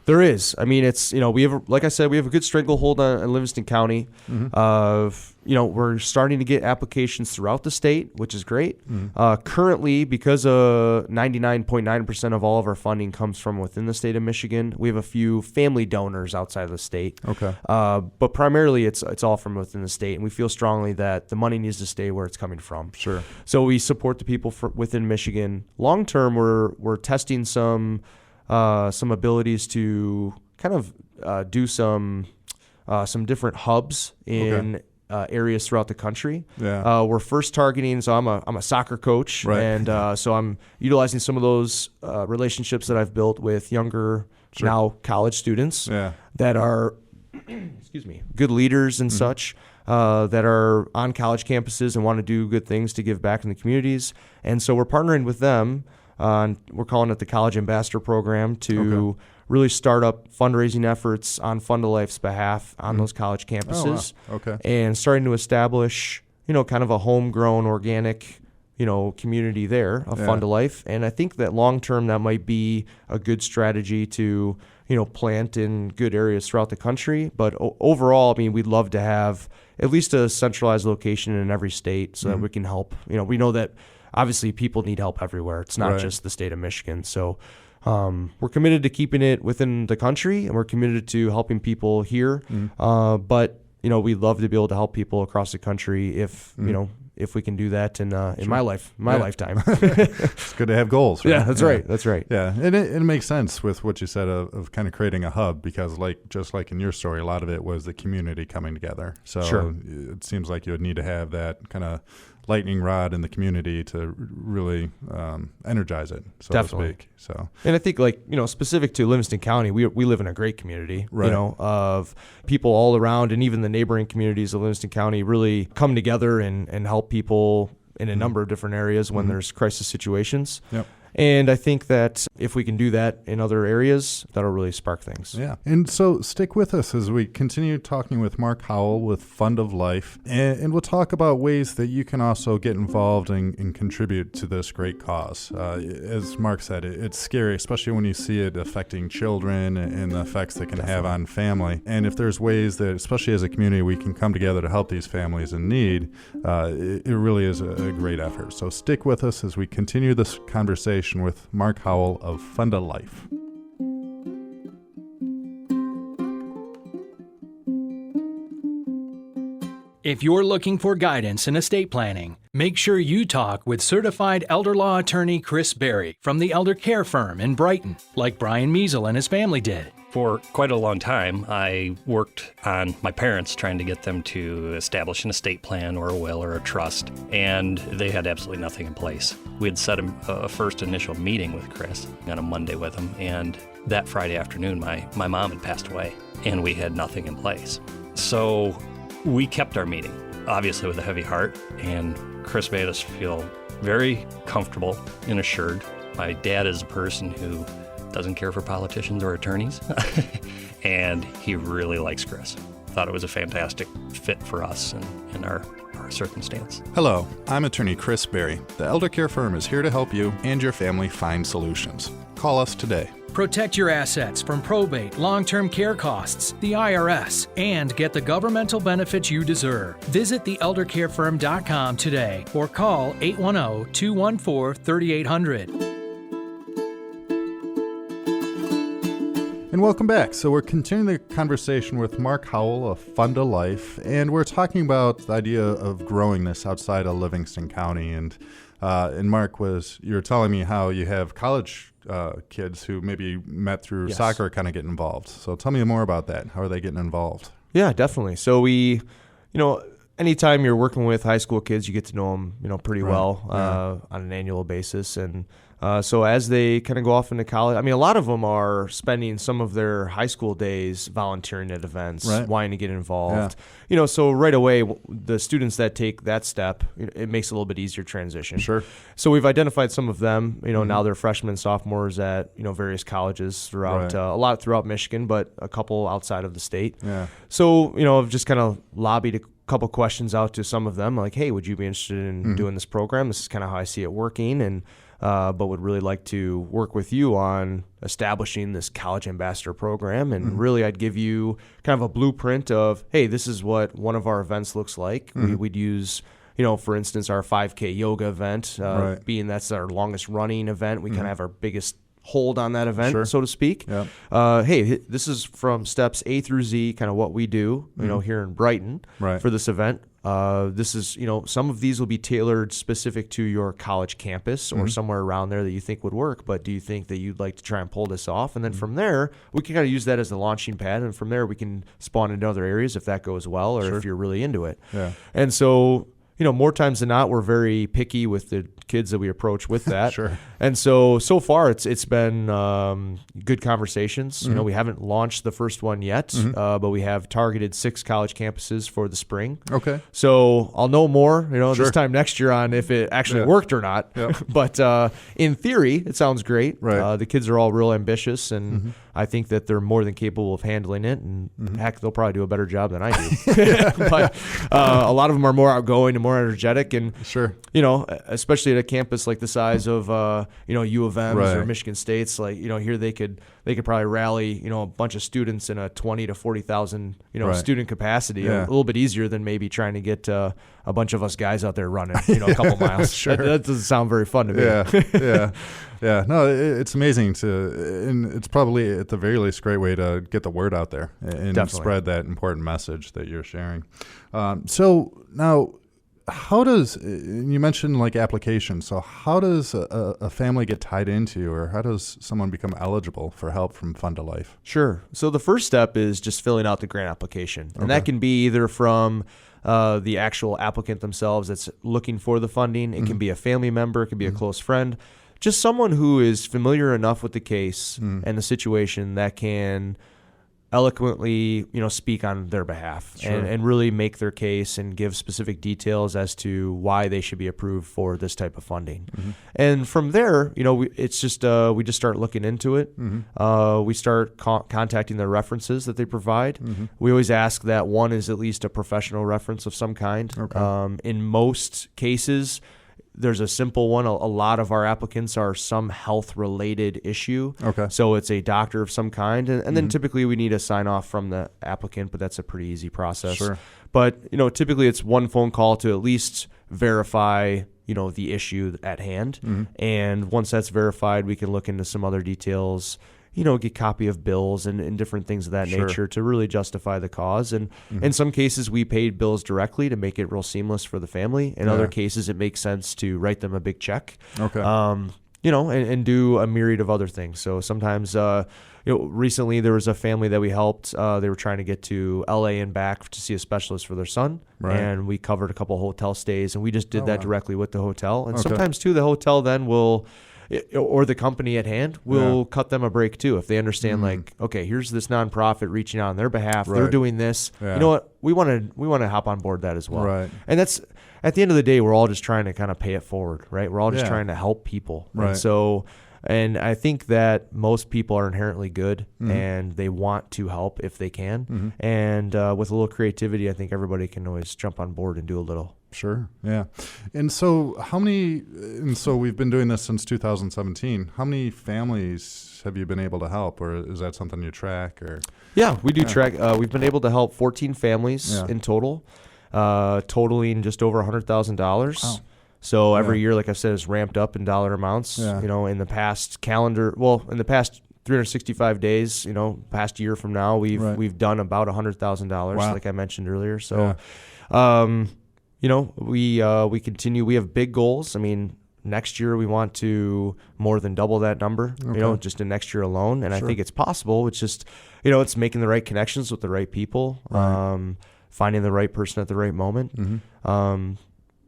E: There is. I mean, it's, we have, like I said, we have a good stranglehold on Livingston County. We're starting to get applications throughout the state, which is great. Currently, because 99.9% of all of our funding comes from within the state of Michigan, we have a few family donors outside of the state.
B: Okay.
E: But primarily, it's all from within the state, and we feel strongly that the money needs to stay where it's coming from.
B: Sure.
E: So we support the people within Michigan. Long term, we're testing some abilities to kind of do some different hubs in areas throughout the country.
B: Yeah.
E: We're first targeting. So I'm a soccer coach,
B: right.
E: And so I'm utilizing some of those relationships that I've built with younger now college students that are good leaders and such. That are on college campuses and want to do good things to give back in the communities. And so we're partnering with them. We're calling it the College Ambassador Program to really start up fundraising efforts on Fund a Life's behalf on those college campuses.
B: Oh, wow. Okay.
E: And starting to establish, kind of a homegrown, organic, community there of Fund a Life. And I think that long term that might be a good strategy to, plant in good areas throughout the country. But overall, I mean, we'd love to have at least a centralized location in every state so that we can help. We know that obviously people need help everywhere. It's not just the state of Michigan. So we're committed to keeping it within the country, and we're committed to helping people here. But, we'd love to be able to help people across the country if we can do that in my lifetime.
B: It's good to have goals, right?
E: Yeah, that's right. That's right.
B: Yeah, and it makes sense with what you said of kind of creating a hub, because just like in your story, a lot of it was the community coming together. So it seems like you would need to have that kind of lightning rod in the community to really energize it, so
E: Definitely.
B: to speak. So,
E: and I think specific to Livingston County, we live in a great community,
B: right.
E: Of people all around, and even the neighboring communities of Livingston County really come together and help people in a number of different areas when there's crisis situations.
B: Yep.
E: And I think that if we can do that in other areas, that'll really spark things.
B: Yeah. And so stick with us as we continue talking with Mark Howell with Fund of Life. And we'll talk about ways that you can also get involved and contribute to this great cause. As Mark said, it's scary, especially when you see it affecting children and the effects they can have on family. And if there's ways that, especially as a community, we can come together to help these families in need, it really is a great effort. So stick with us as we continue this conversation with Mark Howell of Fund a Life.
C: If you're looking for guidance in estate planning, make sure you talk with certified elder law attorney Chris Berry from the Elder Care Firm in Brighton, like Brian Measle and his family did.
F: For quite a long time, I worked on my parents, trying to get them to establish an estate plan or a will or a trust, and they had absolutely nothing in place. We had set a first initial meeting with Chris on a Monday with him, and that Friday afternoon, my mom had passed away, and we had nothing in place. So we kept our meeting, obviously with a heavy heart, and Chris made us feel very comfortable and assured. My dad is a person who doesn't care for politicians or attorneys, and he really likes Chris. Thought it was a fantastic fit for us and our circumstance.
B: Hello, I'm attorney Chris Berry. The Elder Care Firm is here to help you and your family find solutions. Call us today.
C: Protect your assets from probate, long-term care costs, the IRS, and get the governmental benefits you deserve. Visit theeldercarefirm.com today or call 810-214-3800.
B: And welcome back. So we're continuing the conversation with Mark Howell of Fund a Life, and we're talking about the idea of growing this outside of Livingston County. And Mark, you were telling me how you have college kids who maybe met through soccer kind of get involved. So tell me more about that. How are they getting involved?
E: Yeah, definitely. So anytime you're working with high school kids, you get to know them, pretty well on an annual basis. And so as they kind of go off into college, a lot of them are spending some of their high school days volunteering at events, wanting to get involved. Yeah. So right away, the students that take that step, it makes it a little bit easier transition.
B: Sure.
E: So we've identified some of them. Now they're freshmen, sophomores at various colleges throughout a lot throughout Michigan, but a couple outside of the state. Yeah. So I've just kind of lobbied a couple questions out to some of them, like, hey, would you be interested in doing this program? This is kind of how I see it working, and but would really like to work with you on establishing this college ambassador program. And really, I'd give you kind of a blueprint of, hey, this is what one of our events looks like. We'd use, for instance, our 5K yoga event, being that's our longest running event. We kind of have our biggest hold on that event, so to speak. Yep. Hey, this is from steps A through Z, kind of what we do, here in Brighton for this event. This is, some of these will be tailored specific to your college campus or somewhere around there that you think would work, but do you think that you'd like to try and pull this off? And then from there, we can kind of use that as the launching pad, and from there we can spawn into other areas if that goes well or if you're really into it. Yeah. And so, more times than not, we're very picky with the kids that we approach with that. And so far it's been good conversations. We haven't launched the first one yet, but we have targeted 6 college campuses for the spring. Okay. So I'll know more, this time next year on if it actually worked or not. Yep. But in theory, it sounds great. Right. The kids are all real ambitious, and I think that they're more than capable of handling it. And heck, they'll probably do a better job than I do. But a lot of them are more outgoing and more energetic, and especially at a campus like the size of U of M's or Michigan State's, like here they could probably rally a bunch of students in a 20 to 40,000 student capacity a little bit easier than maybe trying to get a bunch of us guys out there running a couple miles. That doesn't sound very fun to me.
B: Yeah, no, it's amazing and it's probably at the very least a great way to get the word out there and spread that important message that you're sharing. So now, how does, you mentioned like applications, so how does a family get tied into, or how does someone become eligible for help from Fund a Life?
E: Sure. So the first step is just filling out the grant application. And that can be either from the actual applicant themselves that's looking for the funding. It can be a family member. It can be a close friend. Just someone who is familiar enough with the case and the situation that can eloquently, speak on their behalf and really make their case and give specific details as to why they should be approved for this type of funding. And from there, it's just we just start looking into it. We start contacting the references that they provide. We always ask that one is at least a professional reference of some kind. In most cases, there's a simple one. A lot of our applicants are some health-related issue. So it's a doctor of some kind. And then typically we need a sign-off from the applicant, but that's a pretty easy process. But, typically it's one phone call to at least verify, the issue at hand. And once that's verified, we can look into some other details, get copy of bills and different things of that nature to really justify the cause. And in some cases, we paid bills directly to make it real seamless for the family. In other cases, it makes sense to write them a big check. and do a myriad of other things. So sometimes, recently there was a family that we helped. They were trying to get to LA and back to see a specialist for their son.
B: Right.
E: And we covered a couple hotel stays, and we just did that directly with the hotel. And
B: Okay.
E: sometimes too, the hotel then will, or the company at hand will cut them a break too. If they understand like, okay, here's this nonprofit reaching out on their behalf.
B: Right.
E: They're doing this.
B: Yeah.
E: You know what? We want to hop on board that as well.
B: Right.
E: And that's, at the end of the day, we're all just trying to kind of pay it forward, right? We're all just
B: Yeah.
E: trying to help people.
B: Right.
E: And so, and I think that most people are inherently good and they want to help if they can. And with a little creativity, I think everybody can always jump on board and do a little.
B: Sure. Yeah. And so we've been doing this since 2017. How many families have you been able to help, or is that something you track? Or
E: Yeah, we do track. We've been able to help 14 families in total, totaling just over $100,000.
B: Wow.
E: So every year, like I said, is ramped up in dollar amounts.
B: Yeah.
E: In the past in the past 365 days, past year from now, we've done about $100,000,
B: Wow.
E: like I mentioned earlier. So, we continue. We have big goals. I mean, next year we want to more than double that number.
B: Okay.
E: Just in next year alone, and
B: Sure.
E: I think it's possible. It's just, it's making the right connections with the right people,
B: Right.
E: finding the right person at the right moment.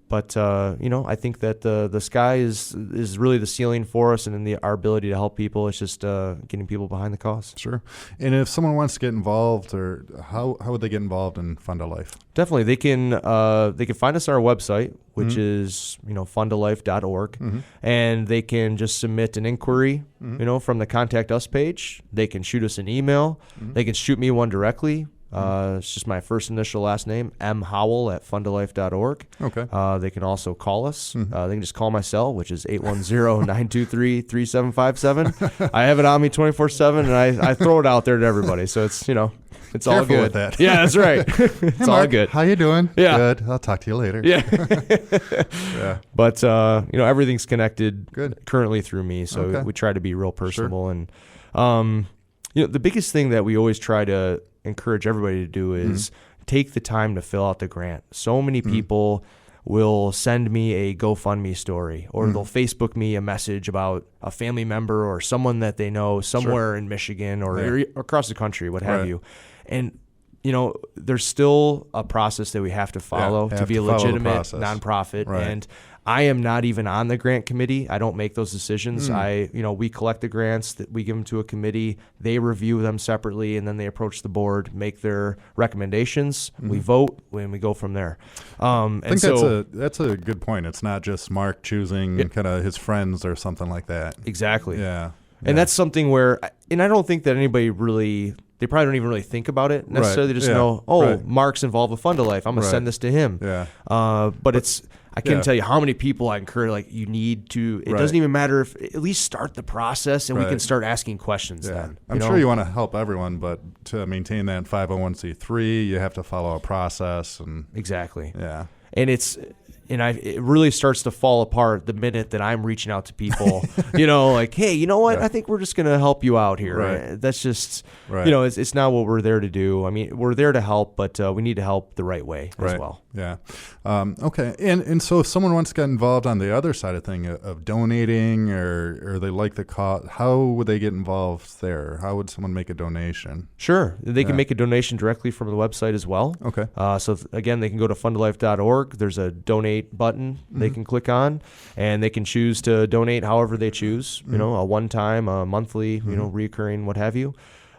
E: But I think that the sky is really the ceiling for us, and in our ability to help people, it's just getting people behind the cause.
B: Sure. And if someone wants to get involved, or how would they get involved in Fund a Life?
E: Definitely, they can find us on our website, which is fundalife.org, and they can just submit an inquiry, from the Contact Us page. They can shoot us an email. They can shoot me one directly. It's just my first initial last name, mhowell@fundalife.org.
B: Okay.
E: They can also call us. They can just call my cell, which is 810-923-3757. I have it on me 24/7, and I throw it out there to everybody. So it's, it's all
B: Careful
E: good.
B: with that.
E: Yeah, that's right. It's
B: Hey,
E: all
B: Mark,
E: good.
B: How you doing?
E: Yeah.
B: Good. I'll talk to you later.
E: Yeah.
B: Yeah.
E: But, everything's connected
B: Good.
E: currently through me. So
B: Okay.
E: we try to be real personable. And, the biggest thing that we always try to encourage everybody to do is take the time to fill out the grant. So many people will send me a GoFundMe story, or they'll Facebook me a message about a family member or someone that they know somewhere in Michigan or across the country, what have you. And there's still a process that we have to follow to be a legitimate nonprofit.
B: Right.
E: And I am not even on the grant committee. I don't make those decisions. We collect the grants, that we give them to a committee. They review them separately, and then they approach the board, make their recommendations. We vote, and we go from there.
B: I think that's a good point. It's not just Mark choosing kind of his friends or something like that.
E: Exactly.
B: Yeah.
E: And that's something where, and I don't think that anybody really, they probably don't even really think about it necessarily. They just know, Mark's involved with Fund a Life. I'm going to send this to him.
B: Yeah.
E: But I can't tell you how many people I encourage, you need to, it doesn't even matter if, at least start the process, and we can start asking questions then.
B: I'm sure you want to help everyone, but to maintain that 501c3, you have to follow a process. And
E: Exactly.
B: Yeah.
E: And it really starts to fall apart the minute that I'm reaching out to people, like, hey, you know what? I think we're just going to help you out here.
B: Right.
E: That's just,
B: Right.
E: it's not what we're there to do. I mean, we're there to help, but we need to help the right way as well.
B: Yeah. Okay. And so if someone wants to get involved on the other side of thing of donating, or they like the cause, how would they get involved there? How would someone make a donation?
E: Sure. They can make a donation directly from the website as well.
B: Okay.
E: So again, they can go to fundalife.org. There's a donate button they can click on, and they can choose to donate however they choose, a one-time, a monthly, recurring, what have you.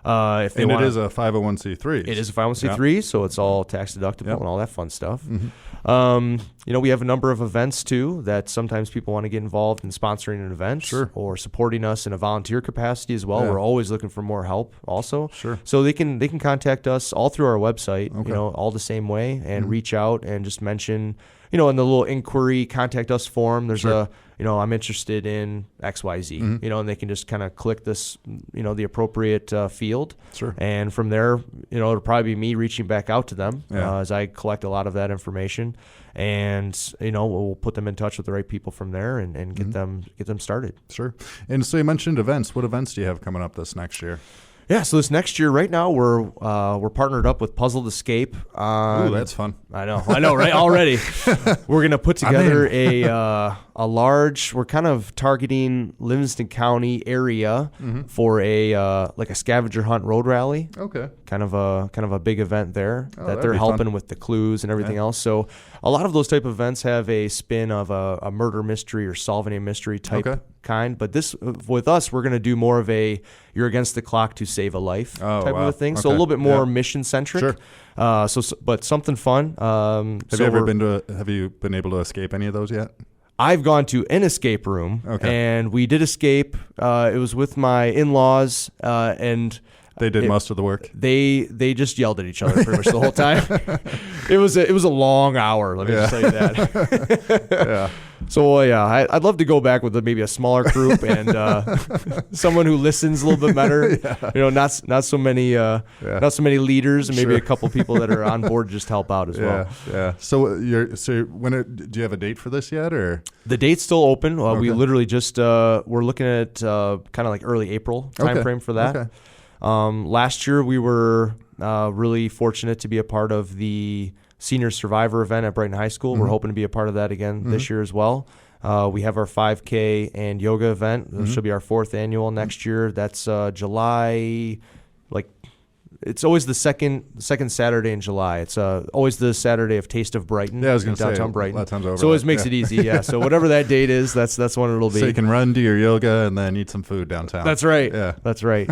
E: If they
B: and
E: want,
B: it is a 501c3.
E: It is a 501c3, so it's all tax deductible and all that fun stuff. We have a number of events too that sometimes people want to get involved in sponsoring an event or supporting us in a volunteer capacity as well.
B: Yeah.
E: We're always looking for more help also.
B: Sure.
E: So they can contact us all through our website, all the same way, and reach out and just mention, in the little inquiry contact us form, there's I'm interested in XYZ, and they can just kind of click this, the appropriate field.
B: Sure.
E: And from there, it'll probably be me reaching back out to them as I collect a lot of that information, and, we'll put them in touch with the right people from there and get them started.
B: Sure. And so you mentioned events. What events do you have coming up this next year?
E: Yeah, so this next year, right now, we're partnered up with Puzzled Escape.
B: Ooh, that's fun.
E: I know, right? Already, we're gonna put together a we're kind of targeting Livingston County area for a like a scavenger hunt road rally.
B: Okay.
E: Kind of a big event there that
B: that'd
E: they're
B: be
E: helping
B: fun.
E: with the clues and everything else. So a lot of those type of events have a spin of a murder mystery or solving a mystery type kind. But this, with us, we're going to do more of a you're against the clock to save a life type of a thing. So a little bit more mission centric.
B: Sure.
E: But something fun.
B: Have you been able to escape any of those yet?
E: I've gone to an escape room, and we did escape. It was with my in-laws, and
B: they did most of the work.
E: They just yelled at each other pretty much the whole time. It was a long hour. Let me just tell you that.
B: Yeah.
E: So I'd love to go back with maybe a smaller group and someone who listens a little bit better. Not so many leaders, and maybe a couple people that are on board to just help out as well.
B: Yeah. So do you have a date for this yet, or
E: the date's still open? We literally just we're looking at kind of like early April timeframe for that.
B: Okay.
E: Last year we were really fortunate to be a part of the Senior Survivor event at Brighton High School. We're hoping to be a part of that again this year as well. We have our 5K and yoga event. This will be our 4th annual next year. That's July. It's always the second Saturday in July. It's always the Saturday of Taste of Brighton.
B: Yeah, I was going to say
E: downtown Brighton.
B: A lot of times over.
E: So it always makes it easy. Yeah. So whatever that date is, that's when it'll be.
B: So you can run, do your yoga, and then eat some food downtown.
E: That's right.
B: Yeah,
E: that's right.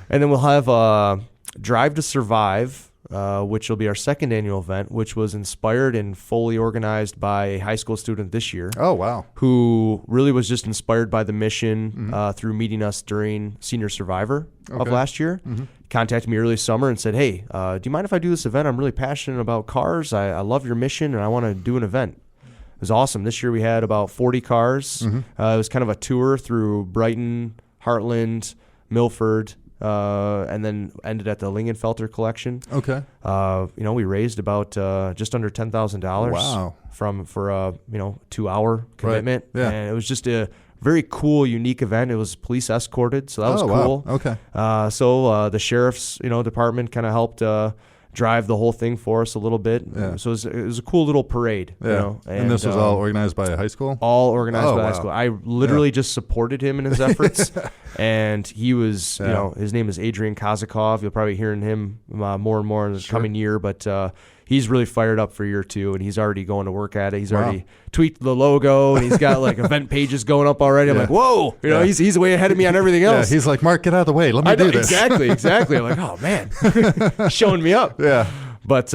E: And then we'll have Drive to Survive, which will be our 2nd annual event, which was inspired and fully organized by a high school student this year.
B: Oh, wow.
E: Who really was just inspired by the mission through meeting us during Senior Survivor of last year. Contacted me early summer and said, hey, do you mind if I do this event? I'm really passionate about cars. I love your mission, and I want to do an event. It was awesome. This year we had about 40 cars. It was kind of a tour through Brighton, Heartland, Milford, and then ended at the Lingenfelter collection.
B: Okay.
E: We raised about just under $10,000.
B: Wow.
E: For a 2-hour commitment.
B: Right. Yeah.
E: And it was just a very cool, unique event. It was police escorted, so that was cool.
B: Wow. Okay.
E: So the sheriff's department kind of helped drive the whole thing for us a little bit.
B: Yeah.
E: So it was a cool little parade.
B: Yeah. And this was all organized by a high school?
E: All organized by high school. I literally just supported him in his efforts. And he was, his name is Adrian Kozakov. You'll probably hear him more and more in the coming year. But he's really fired up for year 2, and he's already going to work at it. He's already tweaked the logo, and he's got like event pages going up already. I'm like, whoa, he's way ahead of me on everything else.
B: Yeah, he's like, Mark, get out of the way. Let me do this.
E: Exactly. I'm like, oh man, showing me up.
B: Yeah.
E: But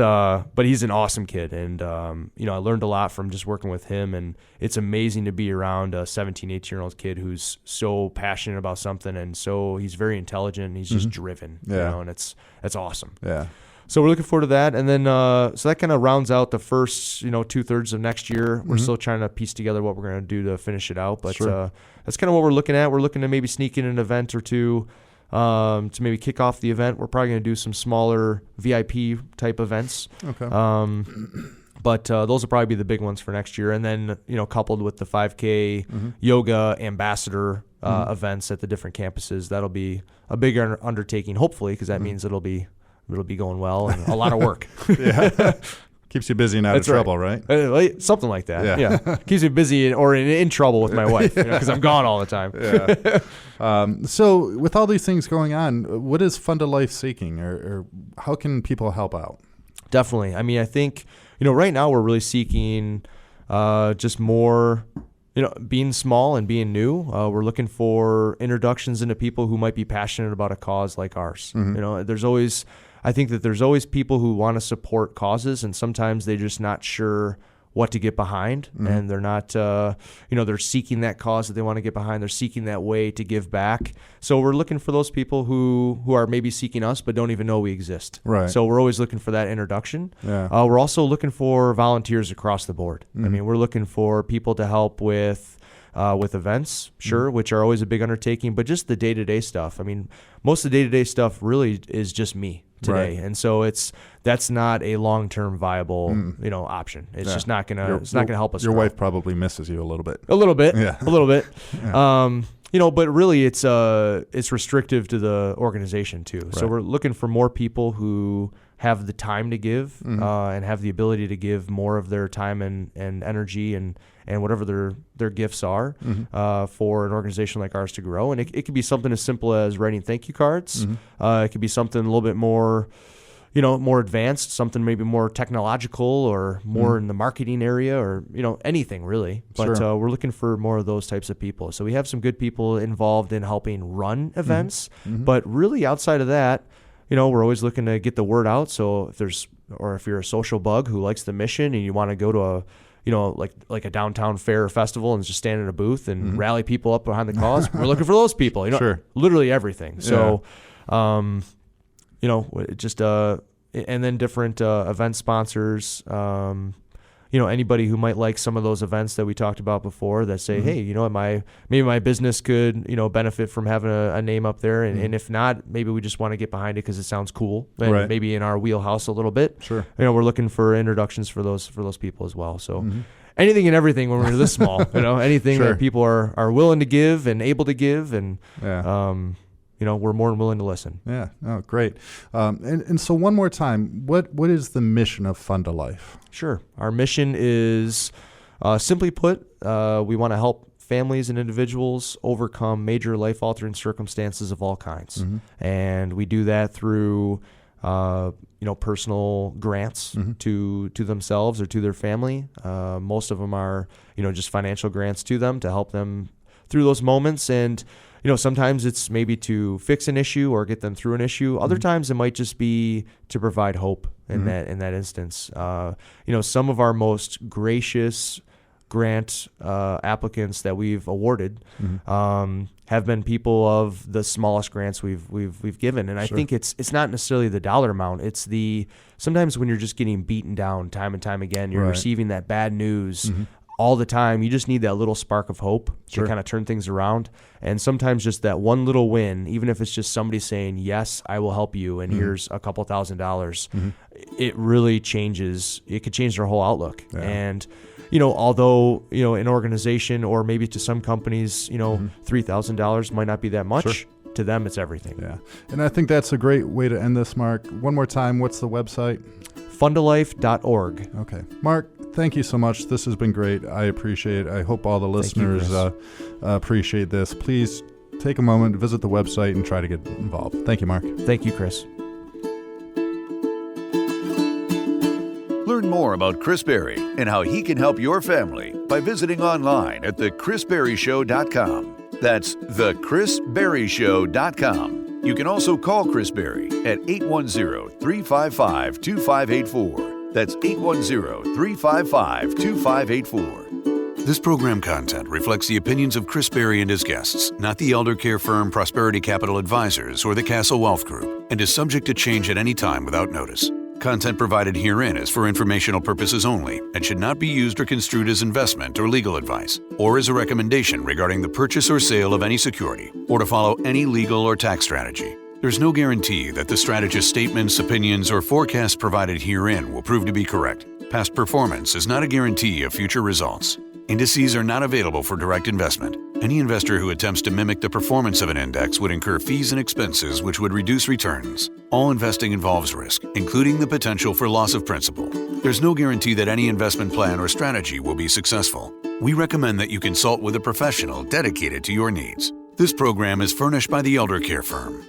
E: he's an awesome kid, and I learned a lot from just working with him, and it's amazing to be around a 17, 18-year-old kid who's so passionate about something, and so he's very intelligent, and he's just driven, and that's awesome.
B: Yeah.
E: So we're looking forward to that, and then so that kind of rounds out the first 2/3 of next year. We're still trying to piece together what we're going to do to finish it out, but that's kind of what we're looking at. We're looking to maybe sneak in an event or two to maybe kick off the event. We're probably going to do some smaller VIP type events.
B: Okay.
E: But those will probably be the big ones for next year, and then coupled with the 5K yoga ambassador events at the different campuses, that'll be a bigger undertaking, hopefully, because that means it'll be going well and a lot of work.
B: Yeah. Keeps you busy and out of trouble, right?
E: Something like that. Yeah. Keeps me busy or in trouble with my wife because I'm gone all the time.
B: Yeah. So with all these things going on, what is Fund a Life seeking, or how can people help out?
E: Definitely. I mean, I think, right now we're really seeking just more, being small and being new. We're looking for introductions into people who might be passionate about a cause like ours. I think that there's always people who want to support causes, and sometimes they're just not sure what to get behind, and they're not, they're seeking that cause that they want to get behind. They're seeking that way to give back. So we're looking for those people who are maybe seeking us but don't even know we exist.
B: Right.
E: So we're always looking for that introduction.
B: Yeah.
E: We're also looking for volunteers across the board. I mean, we're looking for people to help with events, which are always a big undertaking, but just the day-to-day stuff. I mean, most of the day-to-day stuff really is just me today. Right. And so that's not a long-term viable, option. It's just not going to help us.
B: Your wife probably misses you a little bit.
E: A little bit. Yeah. A little bit.
B: Yeah.
E: But really it's restrictive to the organization too. Right. So we're looking for more people who have the time to give and have the ability to give more of their time and energy and whatever their gifts are for an organization like ours to grow. And it could be something as simple as writing thank you cards. It could be something a little bit more, more advanced, something maybe more technological or more in the marketing area or, anything really. But we're looking for more of those types of people. So we have some good people involved in helping run events. But really outside of that, we're always looking to get the word out. So if you're a social bug who likes the mission and you want to go to a, like a downtown fair or festival and just stand in a booth and rally people up behind the cause, we're looking for those people, literally everything. So, just, and then different event sponsors, anybody who might like some of those events that we talked about before that say, hey, maybe my business could, benefit from having a name up there. And if not, maybe we just want to get behind it because it sounds cool and maybe in our wheelhouse a little bit. Sure. We're looking for introductions for those people as well. So anything and everything when we're this small, anything that people are willing to give and able to give. And, we're more than willing to listen. Yeah.
B: Oh, great. And so one more time, what is the mission of Fund a Life?
E: Sure. Our mission is, simply put, we want to help families and individuals overcome major life-altering circumstances of all kinds. And we do that through, personal grants to themselves or to their family. Most of them are, just financial grants to them to help them through those moments. And sometimes it's maybe to fix an issue or get them through an issue. Other times it might just be to provide hope in that instance. Some of our most gracious grant applicants that we've awarded have been people of the smallest grants we've given. And I think it's not necessarily the dollar amount. It's sometimes when you're just getting beaten down time and time again, you're receiving that bad news all the time. You just need that little spark of hope to kind of turn things around. And sometimes just that one little win, even if it's just somebody saying, yes, I will help you, and here's a couple $1,000s, it really changes. It could change their whole outlook. Yeah. And, although, an organization or maybe to some companies, $3,000 might not be that much. Sure. To them, it's everything. Yeah.
B: And I think that's a great way to end this, Mark. One more time, what's the website?
E: fundalife.org.
B: Okay. Mark, thank you so much. This has been great. I appreciate it. I hope all the listeners appreciate this. Please take a moment to visit the website and try to get involved. Thank you, Mark.
E: Thank you, Chris.
A: Learn more about Chris Berry and how he can help your family by visiting online at thechrisberryshow.com. That's thechrisberryshow.com. You can also call Chris Berry at 810-355-2584. That's 810-355-2584. This program content reflects the opinions of Chris Berry and his guests, not the elder care firm Prosperity Capital Advisors or the Castle Wealth Group, and is subject to change at any time without notice. Content provided herein is for informational purposes only and should not be used or construed as investment or legal advice, or as a recommendation regarding the purchase or sale of any security, or to follow any legal or tax strategy. There's no guarantee that the strategist's statements, opinions, or forecasts provided herein will prove to be correct. Past performance is not a guarantee of future results. Indices are not available for direct investment. Any investor who attempts to mimic the performance of an index would incur fees and expenses which would reduce returns. All investing involves risk, including the potential for loss of principal. There's no guarantee that any investment plan or strategy will be successful. We recommend that you consult with a professional dedicated to your needs. This program is furnished by the Elder Care Firm.